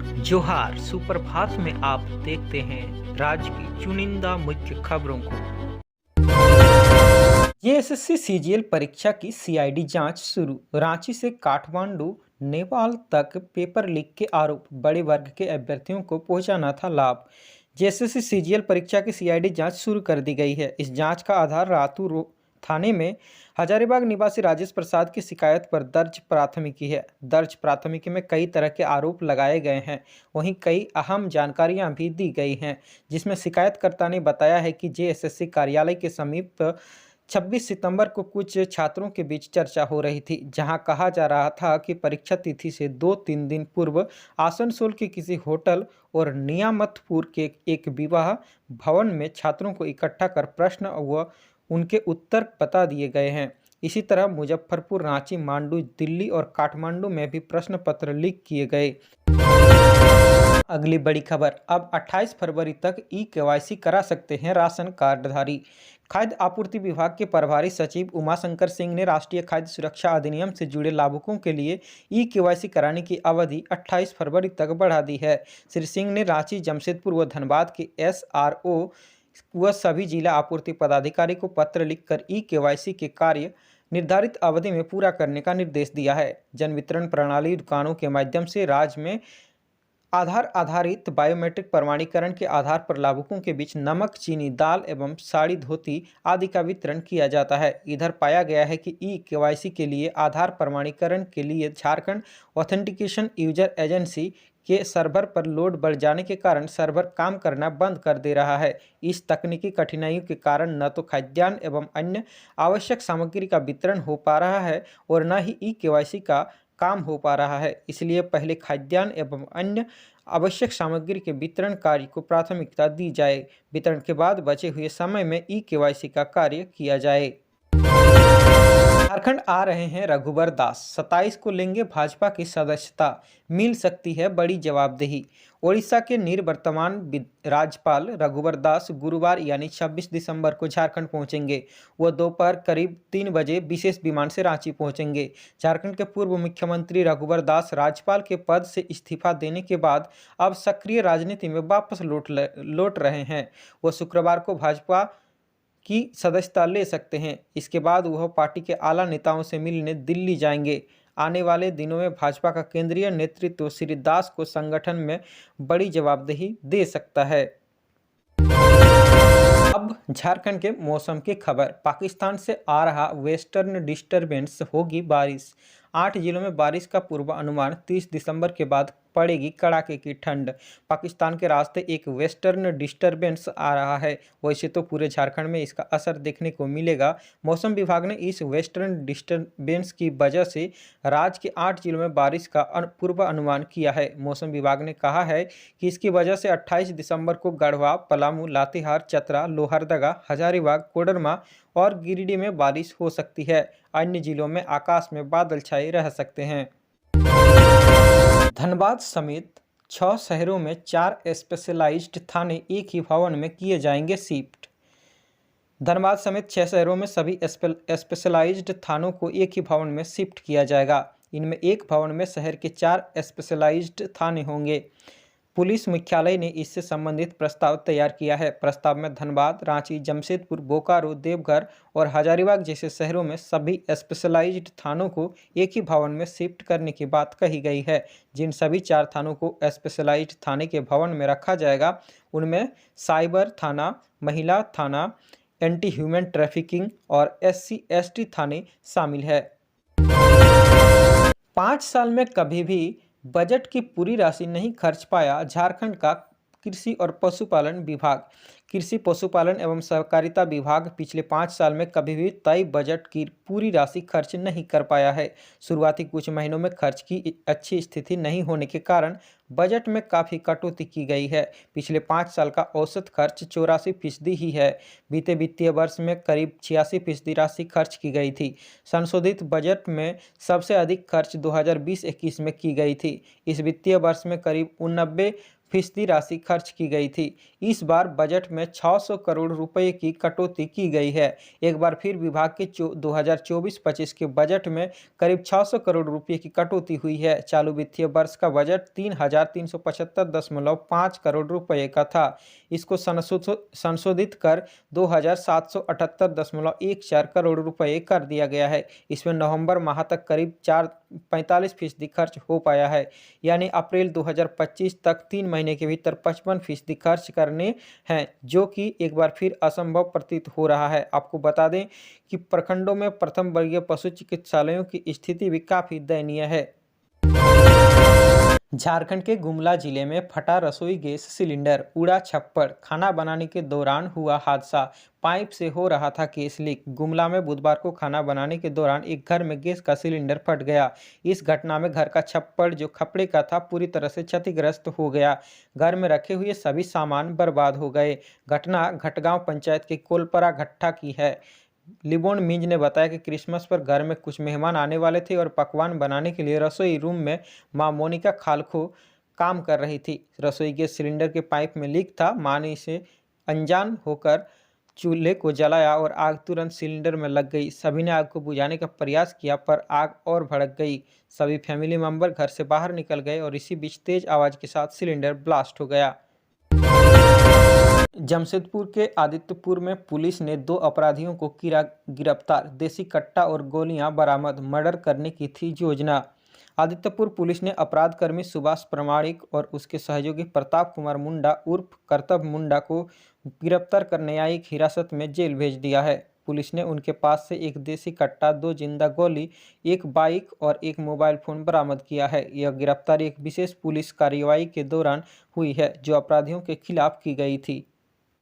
जोहार सुप्रभात में आप देखते हैं राज्य की चुनिंदा मुख्य खबरों को। जेएसएससी सीजीएल परीक्षा की सीआईडी जांच शुरू। रांची से काठमांडू नेपाल तक पेपर लीक के आरोप, बड़े वर्ग के अभ्यर्थियों को पहुंचाना था लाभ। जेएसएससी सीजीएल परीक्षा की सीआईडी जांच शुरू कर दी गई है। इस जांच का आधार थाने में हजारीबाग निवासी राजेश प्रसाद की शिकायत पर दर्ज प्राथमिकी है। दर्ज प्राथमिकी में कई तरह के आरोप लगाए गए हैं। वहीं कई अहम जानकारियां भी दी गई हैं, जिसमें शिकायतकर्ता ने बताया है कि जेएसएससी कार्यालय के समीप 26 सितंबर को कुछ छात्रों के बीच चर्चा हो रही थी, जहां कहा जा रहा था कि परीक्षा तिथि से 2-3 दिन पूर्व आसनसोल के किसी होटल और नियामतपुर के एक विवाह भवन में छात्रों को इकट्ठा कर प्रश्न व उनके उत्तर बता दिए गए हैं। इसी तरह मुजफ्फरपुर, रांची, मांडू, दिल्ली और काठमांडू में भी प्रश्न पत्र लीक किए गए। अगली बड़ी खबर, अब 28 फरवरी तक ई-केवाईसी करा सकते हैं राशन कार्डधारी। खाद्य आपूर्ति विभाग के प्रभारी सचिव उमाशंकर सिंह ने राष्ट्रीय खाद्य सुरक्षा अधिनियम से जुड़े लाभुकों के लिए ई-केवाईसी कराने की अवधि 28 फरवरी तक बढ़ा दी है। श्री सिंह ने रांची, जमशेदपुर व धनबाद के एसआरओ व सभी जिला आपूर्ति पदाधिकारी को पत्र लिखकर ई-केवाईसी के कार्य निर्धारित अवधि में पूरा करने का निर्देश दिया है। जन वितरण प्रणाली दुकानों के माध्यम से राज्य में आधार आधारित बायोमेट्रिक प्रमाणीकरण के आधार पर लाभुकों के बीच नमक, चीनी, दाल एवं साड़ी, धोती आदि का वितरण किया जाता है। इधर पाया गया है कि ई-केवाईसी के लिए आधार प्रमाणीकरण के लिए झारखंड ऑथेंटिकेशन यूजर एजेंसी के सर्वर पर लोड बढ़ जाने के कारण सर्वर काम करना बंद कर दे रहा है। इस तकनीकी कठिनाइयों के कारण न तो खाद्यान्न एवं अन्य आवश्यक सामग्री का वितरण हो पा रहा है और न ही ई-केवाईसी का काम हो पा रहा है। इसलिए पहले खाद्यान्न एवं अन्य आवश्यक सामग्री के वितरण कार्य को प्राथमिकता दी जाए। वितरण के बाद बचे हुए समय में ई-केवाईसी का कार्य किया जाए। झारखंड आ रहे हैं रघुवर दास, 27 को लेंगे भाजपा की सदस्यता, मिल सकती है बड़ी जवाबदेही। ओडिशा के निवर्तमान राज्यपाल रघुवर दास गुरुवार यानी 26 दिसंबर को झारखंड पहुंचेंगे। वो दोपहर करीब 3 बजे विशेष विमान से रांची पहुंचेंगे। झारखंड के पूर्व मुख्यमंत्री रघुवर दास राज्यपाल के पद से इस्तीफा देने के बाद अब सक्रिय राजनीति में वापस लौट रहे हैं। वो शुक्रवार को भाजपा की सदस्यता ले सकते हैं। इसके बाद वह पार्टी के आला नेताओं से मिलने दिल्ली जाएंगे। आने वाले दिनों में भाजपा का केंद्रीय नेतृत्व श्री दास को संगठन में बड़ी जवाबदेही दे सकता है। अब झारखंड के मौसम की खबर। पाकिस्तान से आ रहा वेस्टर्न डिस्टरबेंस होगी बारिश। 8 जिलों में बारिश का पूर्वानुमान। 30 दिसंबर के बाद पड़ेगी कड़ाके की ठंड। पाकिस्तान के रास्ते एक वेस्टर्न डिस्टरबेंस आ रहा है। वैसे तो पूरे झारखंड में इसका असर देखने को मिलेगा। मौसम विभाग ने इस वेस्टर्न डिस्टरबेंस की वजह से राज्य के 8 जिलों में बारिश का पूर्वानुमान किया है। मौसम विभाग ने कहा है कि इसकी वजह से 28 दिसंबर को गढ़वा, पलामू, लातेहार, चतरा, लोहरदगा, हजारीबाग, कोडरमा और गिरिडीह में बारिश हो सकती है। अन्य जिलों में आकाश में बादल छाए रह सकते हैं। धनबाद समेत 6 शहरों में 4 स्पेशलाइज्ड थाने एक ही भवन में किए जाएंगे शिफ्ट। धनबाद समेत 6 शहरों में सभी स्पेशलाइज्ड थानों को एक ही भवन में शिफ्ट किया जाएगा। इनमें एक भवन में शहर के 4 स्पेशलाइज्ड थाने होंगे। पुलिस मुख्यालय ने इससे संबंधित प्रस्ताव तैयार किया है। प्रस्ताव में धनबाद, रांची, जमशेदपुर, बोकारो, देवघर और हजारीबाग जैसे शहरों में सभी स्पेशलाइज्ड थानों को एक ही भवन में शिफ्ट करने की बात कही गई है। जिन सभी 4 थानों को स्पेशलाइज्ड थाने के भवन में रखा जाएगा, उनमें साइबर थाना, महिला थाना, एंटी ह्यूमन ट्रैफिकिंग और SC/ST थाने शामिल है। 5 साल में कभी भी बजट की पूरी राशि नहीं खर्च पाया झारखंड का कृषि और पशुपालन विभाग। कृषि, पशुपालन एवं सहकारिता विभाग पिछले 5 साल में कभी भी तय बजट की पूरी राशि खर्च नहीं कर पाया है। शुरुआती कुछ महीनों में खर्च की अच्छी स्थिति नहीं होने के कारण बजट में काफ़ी कटौती की गई है। पिछले 5 साल का औसत खर्च 84% ही है। बीते वित्तीय वर्ष में करीब 86% राशि खर्च की गई थी। संशोधित बजट में सबसे अधिक खर्च 2020-21 में की गई थी। इस वित्तीय वर्ष में करीब फीसदी राशि खर्च की गई थी। इस बार बजट में 600 करोड़ रुपए की कटौती की गई है। एक बार फिर विभाग के 2024-25 के बजट में करीब 600 करोड़ रुपए की कटौती हुई है। चालू वित्तीय वर्ष का बजट 3,375.5 करोड़ रुपए का था। इसको संशोधित कर 2,778.14 करोड़ रुपए कर दिया गया है। इसमें नवंबर माह तक करीब 45% खर्च हो पाया है, यानी अप्रैल 2025 तक 3 महीने के भीतर 55% खर्च करने हैं, जो कि एक बार फिर असंभव प्रतीत हो रहा है। आपको बता दें कि प्रखंडों में प्रथम वर्गीय पशु चिकित्सालयों की स्थिति भी काफी दयनीय है। झारखंड के गुमला जिले में फटा रसोई गैस सिलेंडर, उड़ा छप्पड़। खाना बनाने के दौरान हुआ हादसा, पाइप से हो रहा था गैस लीक। गुमला में बुधवार को खाना बनाने के दौरान एक घर में गैस का सिलेंडर फट गया। इस घटना में घर का छप्पड़ जो खपड़े का था पूरी तरह से क्षतिग्रस्त हो गया। घर में रखे हुए सभी सामान बर्बाद हो गए। घटना घटगांव पंचायत के कोलपरा घट्टा की है। लिबोन मिंज ने बताया कि क्रिसमस पर घर में कुछ मेहमान आने वाले थे और पकवान बनाने के लिए रसोई रूम में मां मोनिका खालखो काम कर रही थी। रसोई गैस सिलेंडर के पाइप में लीक था। मां ने इसे अनजान होकर चूल्हे को जलाया और आग तुरंत सिलेंडर में लग गई। सभी ने आग को बुझाने का प्रयास किया पर आग और भड़क गई। सभी फैमिली मेंबर घर से बाहर निकल गए और इसी बीच तेज आवाज के साथ सिलेंडर ब्लास्ट हो गया। जमशेदपुर के आदित्यपुर में पुलिस ने 2 अपराधियों को किया गिरफ्तार। देसी कट्टा और गोलियां बरामद। मर्डर करने की थी योजना। आदित्यपुर पुलिस ने अपराध कर्मी सुभाष प्रमाणिक और उसके सहयोगी प्रताप कुमार मुंडा उर्फ कर्तव्य मुंडा को गिरफ्तार कर न्यायिक हिरासत में जेल भेज दिया है। पुलिस ने उनके पास से एक देसी कट्टा, 2 जिंदा गोली, एक बाइक और एक मोबाइल फोन बरामद किया है। यह गिरफ्तारी एक विशेष पुलिस कार्रवाई के दौरान हुई है जो अपराधियों के खिलाफ की गई थी।